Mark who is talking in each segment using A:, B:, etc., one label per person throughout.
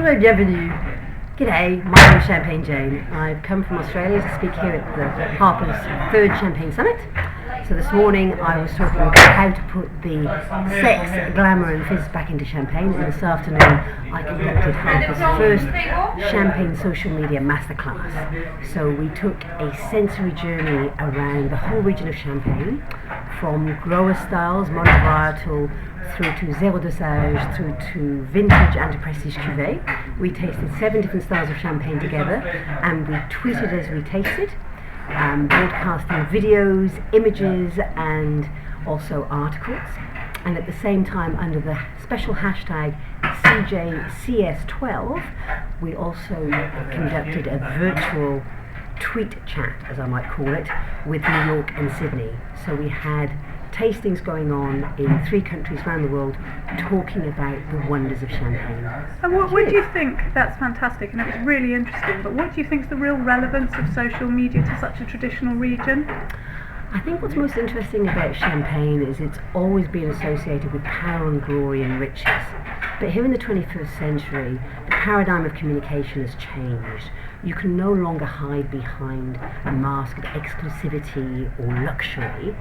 A: Bonjour et bienvenue. G'day, my name is Champagne Jane. I've come from Australia to speak here at the Harper's 3rd Champagne Summit. So this morning I was talking about how to put the sex, glamour and fizz back into champagne, and this afternoon I conducted Harper's first champagne social media masterclass. So we took a sensory journey around the whole region of Champagne, from grower styles, monovarietal, through to zéro dosage, through to vintage and to prestige cuvée. We tasted 7 different styles of champagne together, and we tweeted as we tasted, broadcasting videos, images and also articles. And at the same time, under the special hashtag CJCS12, we also conducted a virtual tweet chat, as I might call it, with New York and Sydney. So we had tastings going on in 3 countries around the world, talking about the wonders of champagne.
B: And what do you think? That's fantastic, and it was really interesting, but what do you think is the real relevance of social media to such a traditional region?
A: I think what's most interesting about champagne is it's always been associated with power and glory and riches. But here in the 21st century, the paradigm of communication has changed. You can no longer hide behind a mask of exclusivity or luxury.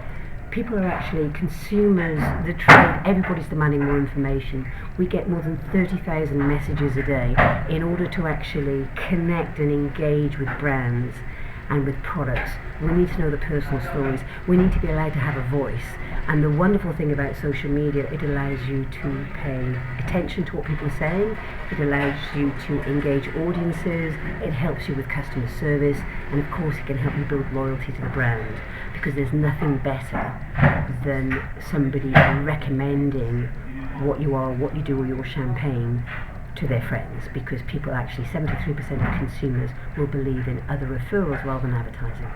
A: People are actually consumers, the trade, everybody's demanding more information. We get more than 30,000 messages a day in order to actually connect and engage with brands and with products. We need to know the personal stories. We need to be allowed to have a voice. And the wonderful thing about social media, it allows you to pay attention to what people are saying. It allows you to engage audiences. It helps you with customer service. And of course, it can help you build loyalty to the brand, because there's nothing better than somebody recommending what you are, what you do with your champagne to their friends, because people actually, 73% of consumers will believe in other referrals rather than advertising.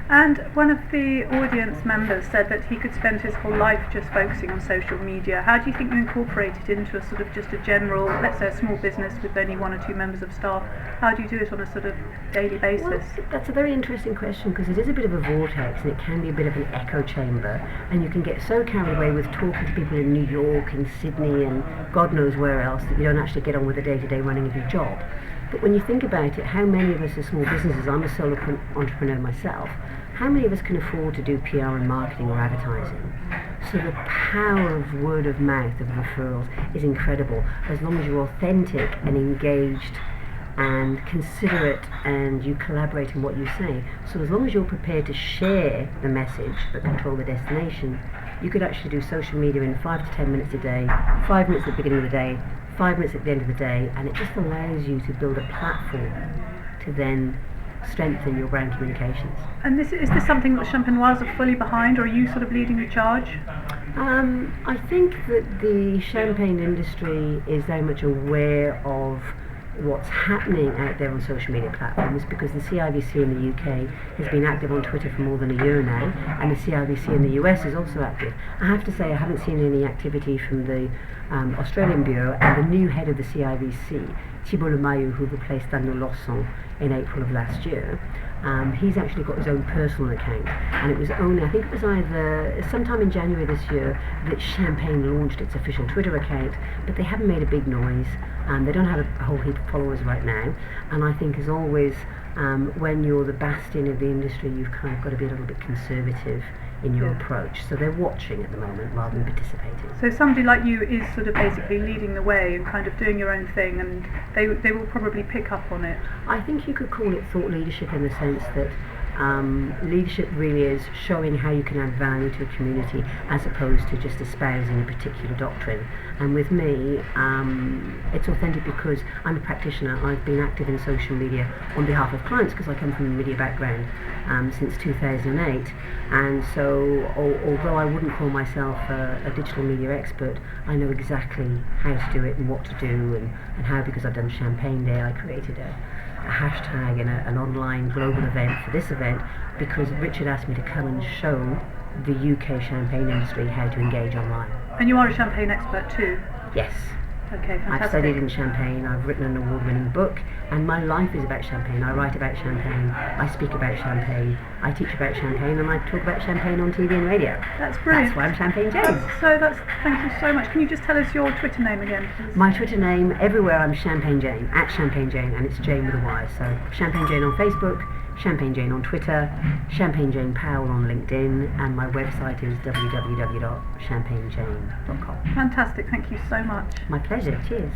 B: And one of the audience members said that he could spend his whole life just focusing on social media. How do you think you incorporate it into a sort of just a general, let's say a small business with only 1 or 2 members of staff? How do you do it on a sort of daily basis?
A: Well, that's a very interesting question, because it is a bit of a vortex and it can be a bit of an echo chamber, and you can get so carried away with talking to people in New York and Sydney and God knows where else that you don't actually get on with the day-to-day running of your job. But when you think about it, how many of us are small businesses? I'm a solo entrepreneur myself. How many of us can afford to do PR and marketing or advertising? So the power of word of mouth, of referrals, is incredible, as long as you're authentic and engaged and considerate and you collaborate in what you say. So as long as you're prepared to share the message but control the destination, you could actually do social media in 5 to 10 minutes a day, 5 minutes at the beginning of the day, 5 minutes at the end of the day, and it just allows you to build a platform to then strengthen your brand communications.
B: And is this something that Champenoise are fully behind, or are you sort of leading the charge?
A: I think that the champagne industry is very much aware of what's happening out there on social media platforms, because the CIVC in the UK has been active on Twitter for more than a year now, and the CIVC in the US is also active. I have to say I haven't seen any activity from the Australian Bureau, and the new head of the CIVC, Thibault Lemayeux, who replaced Daniel Lawson in April of last year, he's actually got his own personal account, and it was only, I think it was either sometime in January this year, that Champagne launched its official Twitter account, but they haven't made a big noise, and they don't have a whole heap of followers right now. And I think, as always, when you're the bastion of the industry, you've kind of got to be a little bit conservative in your approach. So they're watching at the moment rather than participating.
B: So somebody like you is sort of basically leading the way and kind of doing your own thing, and they will probably pick up on it.
A: I think you could call it thought leadership, in the sense that leadership really is showing how you can add value to a community, as opposed to just espousing a particular doctrine. And with me, it's authentic because I'm a practitioner. I've been active in social media on behalf of clients, because I come from a media background since 2008. And so although I wouldn't call myself a digital media expert, I know exactly how to do it and what to do and how, because I've done Champagne Day, I created a hashtag and an online global event for this event, because Richard asked me to come and show the UK champagne industry how to engage online.
B: And you are a champagne expert too?
A: Yes.
B: Okay,
A: I've
B: fantastic.
A: studied in Champagne, I've written an award-winning book, and my life is about Champagne. I write about Champagne, I speak about Champagne, I teach about Champagne, and I talk about Champagne on TV and radio.
B: That's brilliant.
A: That's why I'm Champagne Jane.
B: Thank you so much. Can you just tell us your Twitter name again, please?
A: My Twitter name, everywhere I'm Champagne Jane, at Champagne Jane, and it's Jane with a Y. So Champagne Jane on Facebook, Champagne Jane on Twitter, Champagne Jane Powell on LinkedIn, and my website is www.champagnejane.com.
B: Fantastic. Thank you so much.
A: My pleasure. Cheers.